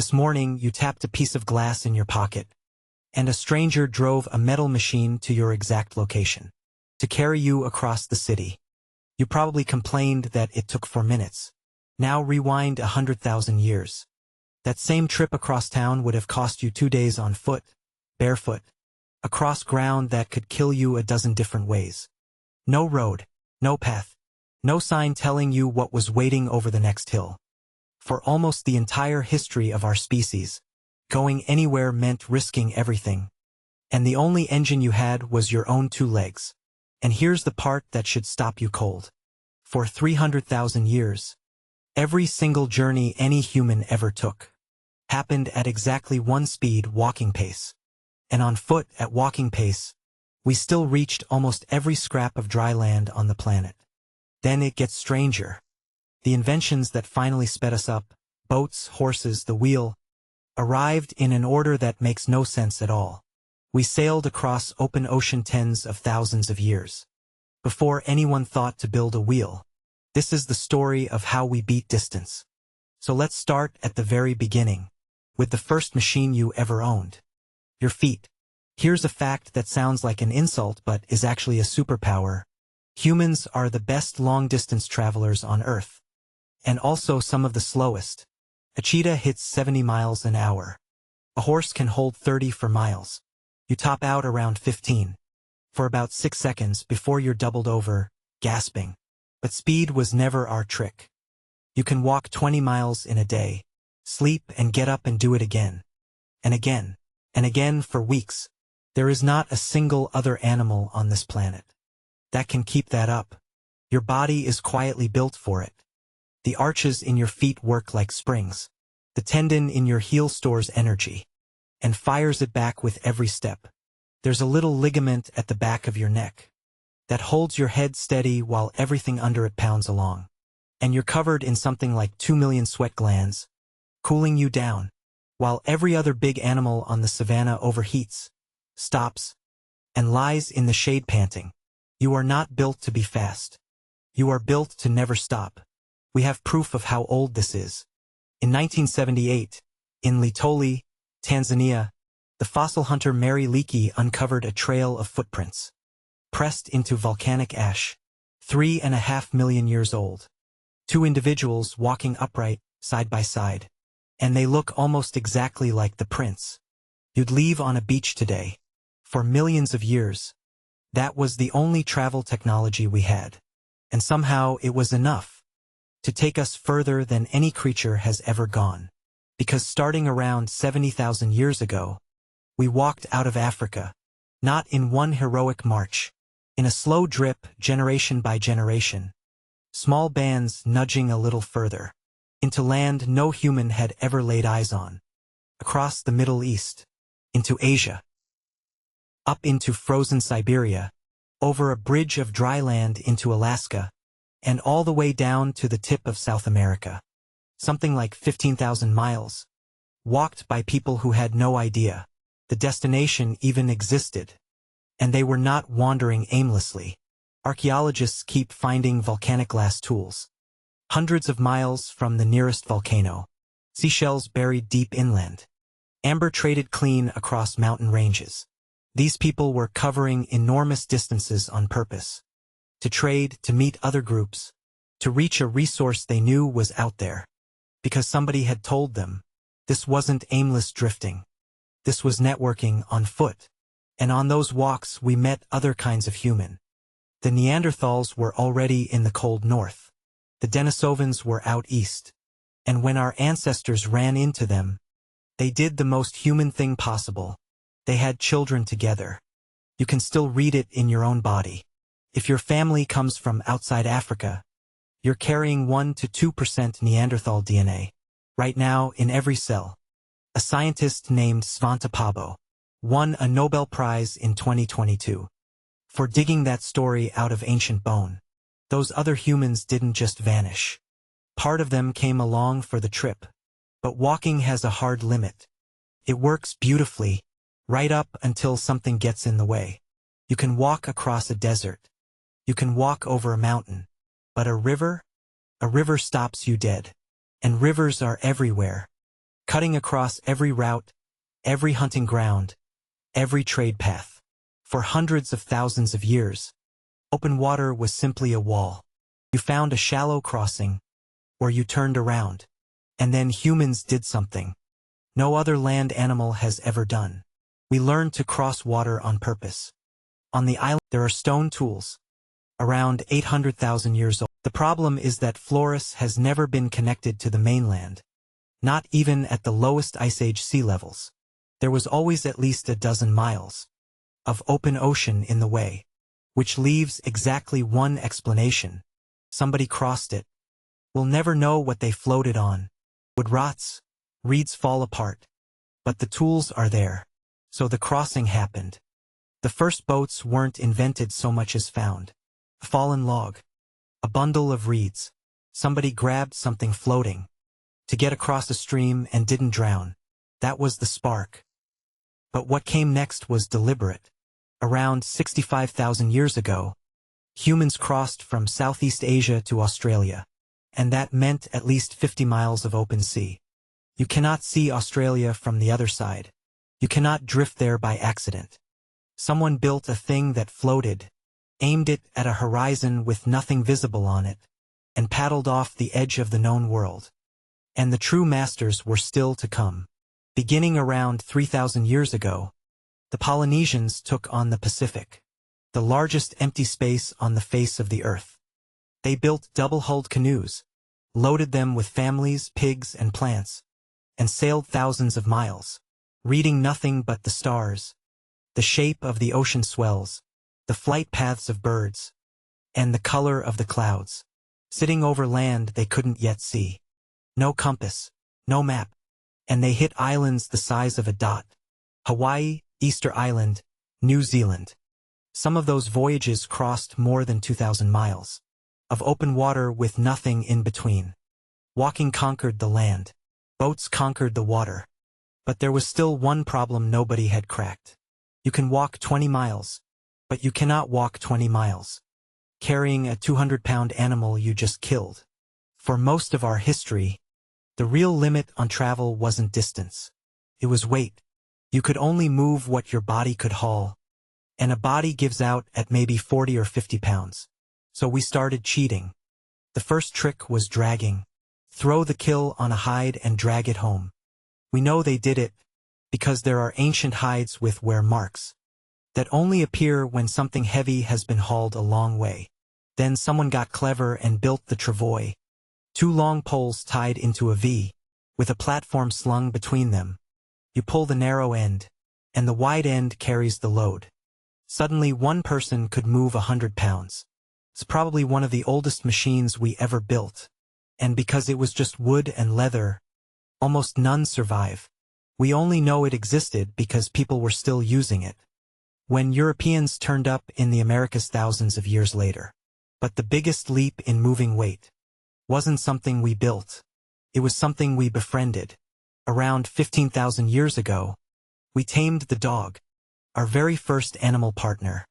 This morning you tapped a piece of glass in your pocket, and a stranger drove a metal machine to your exact location, to carry you across the city. You probably complained that it took 4 minutes. Now rewind 100,000 years. That same trip across town would have cost you 2 days on foot, barefoot, across ground that could kill you a dozen different ways. No road, no path, no sign telling you what was waiting over the next hill. For almost the entire history of our species, going anywhere meant risking everything. And the only engine you had was your own 2 legs. And here's the part that should stop you cold. For 300,000 years, every single journey any human ever took happened at exactly 1 speed, walking pace. And on foot at walking pace, we still reached almost every scrap of dry land on the planet. Then it gets stranger. The inventions that finally sped us up, boats, horses, the wheel, arrived in an order that makes no sense at all. We sailed across open ocean tens of thousands of years before anyone thought to build a wheel. This is the story of how we beat distance. So let's start at the very beginning, with the first machine you ever owned. Your feet. Here's a fact that sounds like an insult but is actually a superpower. Humans are the best long-distance travelers on Earth. And also some of the slowest. A cheetah hits 70 miles an hour. A horse can hold 30 for miles. You top out around 15. For about 6 seconds before you're doubled over, gasping. But speed was never our trick. You can walk 20 miles in a day, sleep and get up and do it again. And again. And again for weeks. There is not a single other animal on this planet that can keep that up. Your body is quietly built for it. The arches in your feet work like springs. The tendon in your heel stores energy and fires it back with every step. There's a little ligament at the back of your neck that holds your head steady while everything under it pounds along. And you're covered in something like 2 million sweat glands, cooling you down, while every other big animal on the savannah overheats, stops, and lies in the shade panting. You are not built to be fast. You are built to never stop. We have proof of how old this is. In 1978, in Laetoli, Tanzania, the fossil hunter Mary Leakey uncovered a trail of footprints, pressed into volcanic ash, 3.5 million years old. 2 individuals walking upright, side by side. And they look almost exactly like the prints you'd leave on a beach today. For millions of years, that was the only travel technology we had. And somehow it was enough to take us further than any creature has ever gone. Because starting around 70,000 years ago, we walked out of Africa, not in one heroic march, in a slow drip, generation by generation, small bands nudging a little further, into land no human had ever laid eyes on, across the Middle East, into Asia, up into frozen Siberia, over a bridge of dry land into Alaska, and all the way down to the tip of South America. Something like 15,000 miles, walked by people who had no idea the destination even existed. And they were not wandering aimlessly. Archaeologists keep finding volcanic glass tools, hundreds of miles from the nearest volcano, seashells buried deep inland, amber traded clean across mountain ranges. These people were covering enormous distances on purpose. To trade, to meet other groups, to reach a resource they knew was out there. Because somebody had told them. This wasn't aimless drifting. This was networking on foot. And on those walks we met other kinds of human. The Neanderthals were already in the cold north. The Denisovans were out east. And when our ancestors ran into them, they did the most human thing possible. They had children together. You can still read it in your own body. If your family comes from outside Africa, you're carrying 1 to 2% Neanderthal DNA. Right now, in every cell. A scientist named Svante Pääbo won a Nobel Prize in 2022 for digging that story out of ancient bone. Those other humans didn't just vanish. Part of them came along for the trip. But walking has a hard limit. It works beautifully, right up until something gets in the way. You can walk across a desert. You can walk over a mountain. But a river stops you dead. And rivers are everywhere. cutting across every route, every hunting ground, every trade path. For hundreds of thousands of years, open water was simply a wall. You found a shallow crossing, or you turned around. And then humans did something no other land animal has ever done. We learned to cross water on purpose. On the island, there are stone tools, around 800,000 years old. The problem is that Flores has never been connected to the mainland, not even at the lowest Ice Age sea levels. There was always at least a dozen miles of open ocean in the way, which leaves exactly one explanation. Somebody crossed it. We'll never know what they floated on. Wood rots, reeds fall apart. But the tools are there. So the crossing happened. The first boats weren't invented so much as found. A fallen log. A bundle of reeds. Somebody grabbed something floating to get across a stream and didn't drown. That was the spark. But what came next was deliberate. Around 65,000 years ago, humans crossed from Southeast Asia to Australia. And that meant at least 50 miles of open sea. You cannot see Australia from the other side. You cannot drift there by accident. Someone built a thing that floated, aimed it at a horizon with nothing visible on it, and paddled off the edge of the known world. And the true masters were still to come. Beginning around 3,000 years ago, the Polynesians took on the Pacific, the largest empty space on the face of the earth. They built double-hulled canoes, loaded them with families, pigs, and plants, and sailed thousands of miles, reading nothing but the stars, the shape of the ocean swells, the flight paths of birds, and the color of the clouds. Sitting over land they couldn't yet see. No compass, no map, and they hit islands the size of a dot. Hawaii, Easter Island, New Zealand. Some of those voyages crossed more than 2,000 miles of open water with nothing in between. Walking conquered the land. Boats conquered the water. But there was still one problem nobody had cracked. You can walk 20 miles, but you cannot walk 20 miles, carrying a 200-pound animal you just killed. For most of our history, the real limit on travel wasn't distance. It was weight. You could only move what your body could haul, and a body gives out at maybe 40 or 50 pounds. So we started cheating. The first trick was dragging. Throw the kill on a hide and drag it home. We know they did it because there are ancient hides with wear marks that only appear when something heavy has been hauled a long way. Then someone got clever and built the travois. 2 long poles tied into a V, with a platform slung between them. You pull the narrow end, and the wide end carries the load. Suddenly one person could move 100 pounds. It's probably one of the oldest machines we ever built. And because it was just wood and leather, almost none survive. We only know it existed because people were still using it when Europeans turned up in the Americas thousands of years later. But the biggest leap in moving weight wasn't something we built. It was something we befriended. Around 15,000 years ago, we tamed the dog, our very first animal partner.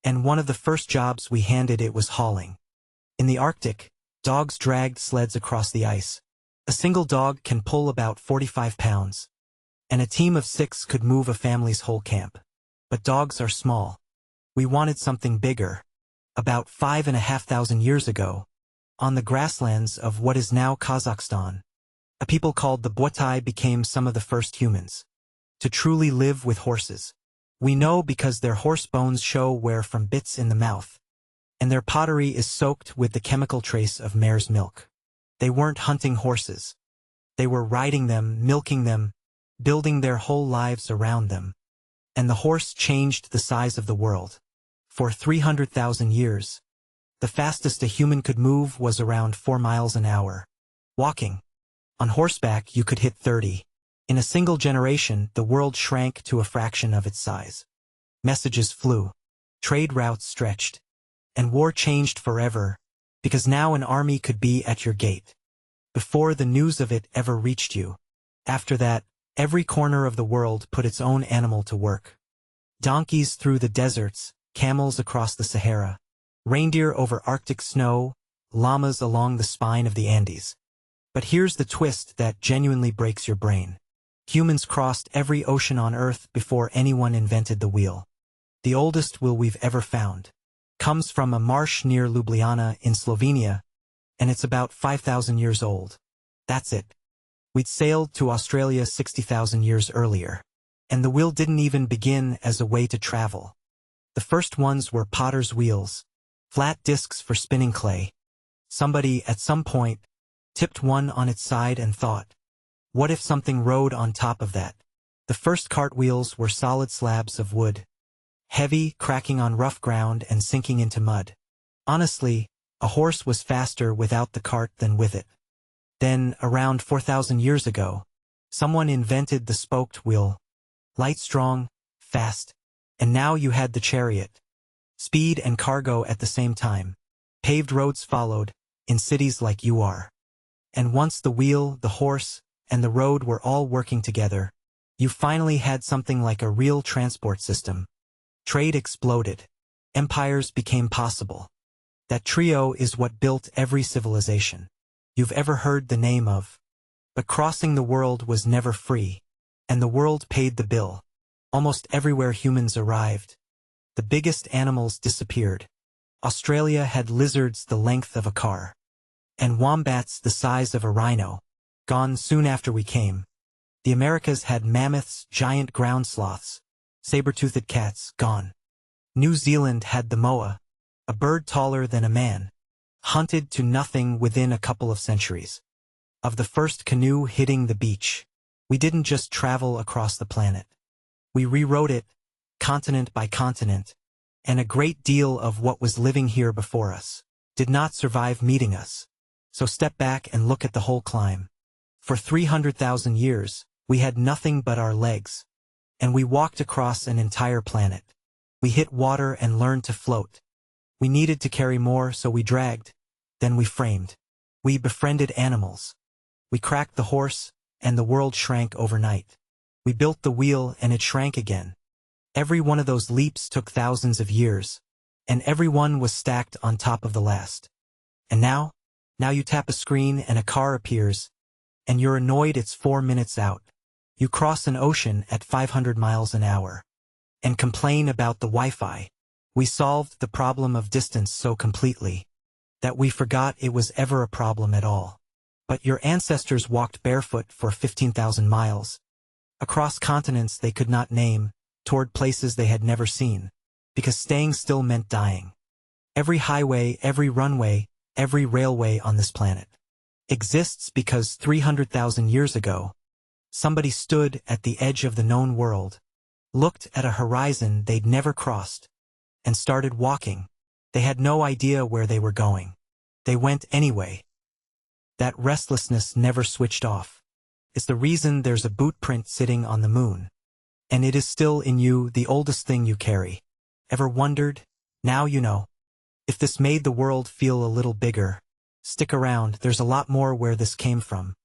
And one of the first jobs we handed it was hauling. In the Arctic, dogs dragged sleds across the ice. A single dog can pull about 45 pounds, and a team of 6 could move a family's whole camp. But dogs are small. We wanted something bigger. About 5,500 years ago, on the grasslands of what is now Kazakhstan, a people called the Botai became some of the first humans to truly live with horses. We know because their horse bones show wear from bits in the mouth, and their pottery is soaked with the chemical trace of mare's milk. They weren't hunting horses. They were riding them, milking them, building their whole lives around them. And the horse changed the size of the world. For 300,000 years, the fastest a human could move was around 4 miles an hour. Walking. On horseback you could hit 30. In a single generation, the world shrank to a fraction of its size. Messages flew. Trade routes stretched. And war changed forever, because now an army could be at your gate before the news of it ever reached you. After that, every corner of the world put its own animal to work. Donkeys through the deserts, camels across the Sahara, reindeer over Arctic snow, llamas along the spine of the Andes. But here's the twist that genuinely breaks your brain. Humans crossed every ocean on Earth before anyone invented the wheel. The oldest wheel we've ever found comes from a marsh near Ljubljana in Slovenia, and it's about 5,000 years old. That's it. We'd sailed to Australia 60,000 years earlier, and the wheel didn't even begin as a way to travel. The first ones were potter's wheels, flat discs for spinning clay. Somebody, at some point, tipped one on its side and thought, what if something rode on top of that? The first cartwheels were solid slabs of wood, heavy, cracking on rough ground and sinking into mud. Honestly, a horse was faster without the cart than with it. Then, around 4,000 years ago, someone invented the spoked wheel. Light, strong, fast, and now you had the chariot. Speed and cargo at the same time. Paved roads followed, in cities like you are. And once the wheel, the horse, and the road were all working together, you finally had something like a real transport system. Trade exploded. Empires became possible. That trio is what built every civilization you've ever heard the name of. But crossing the world was never free, and the world paid the bill. Almost everywhere humans arrived, the biggest animals disappeared. Australia had lizards the length of a car, and wombats the size of a rhino, gone soon after we came. The Americas had mammoths, giant ground sloths, saber-toothed cats, gone. New Zealand had the moa, a bird taller than a man, hunted to nothing within a couple of centuries. Of the first canoe hitting the beach, we didn't just travel across the planet. We rewrote it, continent by continent, and a great deal of what was living here before us did not survive meeting us. So step back and look at the whole climb. For 300,000 years, we had nothing but our legs, and we walked across an entire planet. We hit water and learned to float. We needed to carry more, so we dragged. Then we framed. We befriended animals. We cracked the horse, and the world shrank overnight. We built the wheel, and it shrank again. Every one of those leaps took thousands of years, and every one was stacked on top of the last. And now you tap a screen and a car appears, and you're annoyed it's 4 minutes out. You cross an ocean at 500 miles an hour, and complain about the Wi-Fi. We solved the problem of distance so completely that we forgot it was ever a problem at all. But your ancestors walked barefoot for 15,000 miles, across continents they could not name, toward places they had never seen, because staying still meant dying. Every highway, every runway, every railway on this planet exists because 300,000 years ago, somebody stood at the edge of the known world, looked at a horizon they'd never crossed, and started walking. They had no idea where they were going. They went anyway. That restlessness never switched off. It's the reason there's a boot print sitting on the moon. And it is still in you, the oldest thing you carry. Ever wondered? Now you know. If this made the world feel a little bigger, stick around, there's a lot more where this came from.